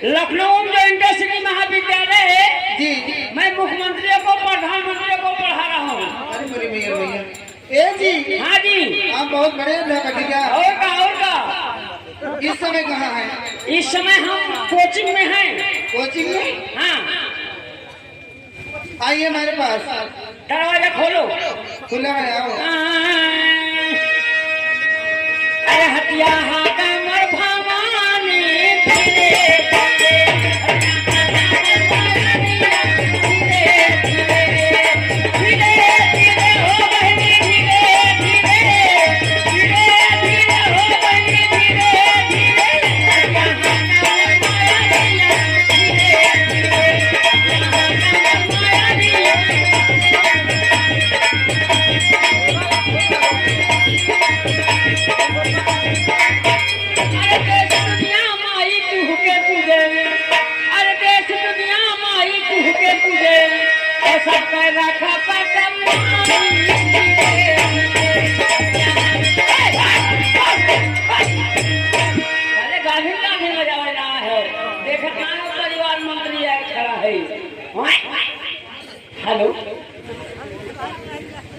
लखनऊ में इंडस्ट्री महाविद्यालय है जी मैं मुख्यमंत्री को प्रधानमंत्री को पढ़ा रहा हूँ। अरे बोले भैया भैया ए जी हाँ जी आप बहुत बड़े अध्यापक क्या होगा। इस समय कहाँ है? इस समय हम कोचिंग में हैं। कोचिंग में? हाँ आइए हमारे पास। दरवाजा खोलो। खुला है आओ। अरे हटिया हाँ कमर भवानी परिवार मंत्री खड़ा है। हेलो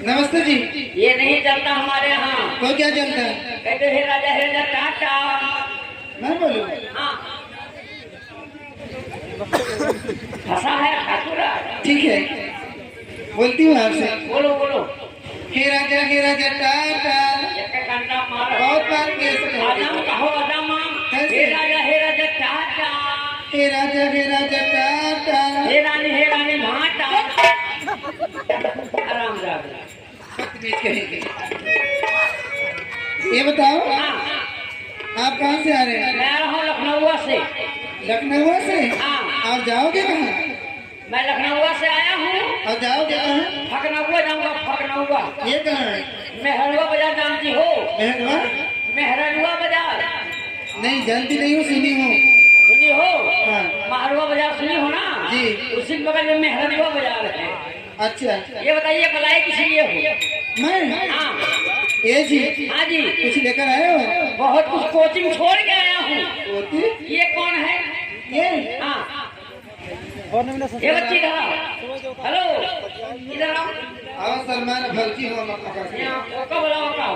नमस्ते जी। ये नहीं चलता हमारे यहाँ। तो क्या चलता है? कहते हे राजा टाटा। मैं बोलूं? हाँ फंसा है ठाकुरा। ठीक है बोलती हूँ आपसे। बोलो बोलो। हे राजा टाटा। बहुत बार केस आदम कहो आदम। हे राजा टाटा। हे राजा टाटा। हे रानी भाटा। आराम से बदतमीज कहेंगे। ये बताओ आप कहाँ से आ रहे हैं? मैं आ रहा हूँ लखनऊ से। लखनऊ से? हाँ। आप जाओगे कहाँ? मैं लखनऊ से आया हूँ। और जाओगे कहाँ? फकनौआ जाऊंगा। फकनौआ ये कहाँ है? मेहरुआ बाजार जानती हो? मेहरवा? मेहरुआ बाजार नहीं जानती नहीं हूँ, सुनी हूँ। सुनी हो? हाँ। महरुआ बाजार सुनी हो ना? जी। उसी बगल में मेहरुआ बाजार है। अच्छा ये बताइए भलाई किस लिए हो? मैं? हाँ ये जी हाँ जी कुछ लेकर आए हो? बहुत कुछ कोचिंग छोड़ के आया हूँ। होती? ये कौन है? ये? हाँ ये बच्ची कहा। हेलो इधर आओ। आओ सलमान फर्जी हो यहाँ का बोला होगा।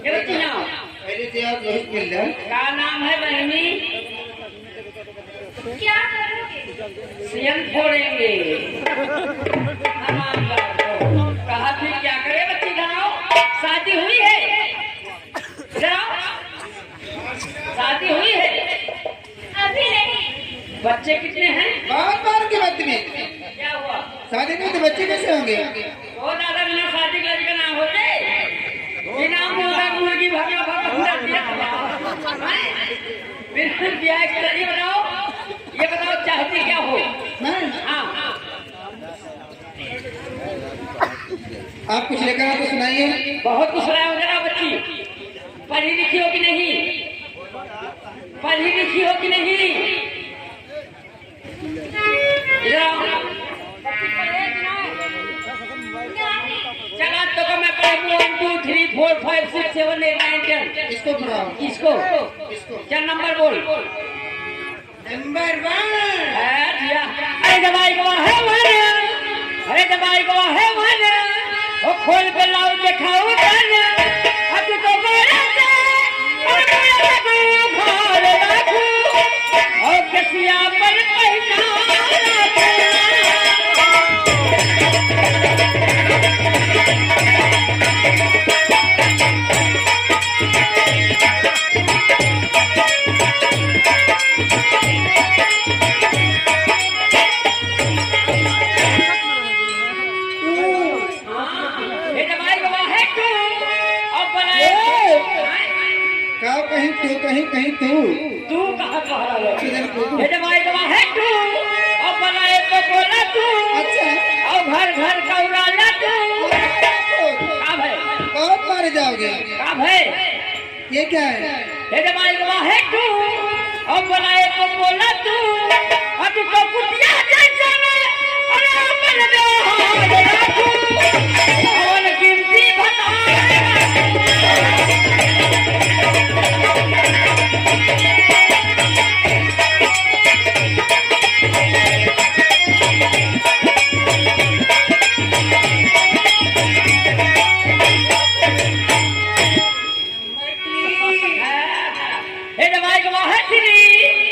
ये बच्ची यहाँ पहले से आप रोहित मिल रहे। क्या नाम है बहनी? क्या करोगे? सीएम फोड़ेंगे। कहा फिर क्या करे बच्ची घराओ? शादी हुई है? शादी हुई है? अभी नहीं। बच्चे कितने हैं? बहुत बार के वक्त में क्या हुआ? शादी में तो बच्चे कैसे होंगे? वो दादा बिना शादी करके ना होते। बिना मुर्गी भागा भागा बिना ब्याह के लड़ी बनाओ। ये बताओ चाहती क्या हो? मैं? हाँ आप कुछ लेकर आओ तो सुनाइए। बहुत कुछ लाया हो जरा बच्ची। पढ़ी लिखी हो कि नहीं? पढ़ी लिखी हो कि नहीं? चला तो मैं पढ़ूँ 1 2 3 4 5 6 7 8 9 10। इसको पढ़ाओ। इसको क्या नंबर बोल? नंबर 1। अरे दवाई गवा है वहां। अरे दवाई गवा है वहां। वो खोल के लाओ दिखाओ जाने। अब तो मेरा से और मेरा घर रखो और कसिया पर पहचान। कहीं तू कहाँ कह रहा है? ये भाई गवा है तू और बनाए तो बोला तू। अच्छा और घर घर का उड़ाला तू। कब है? बहुत मारे जाओगे। कब है? ये क्या है? ये भाई गवा है तू और बनाए तो बोला तू।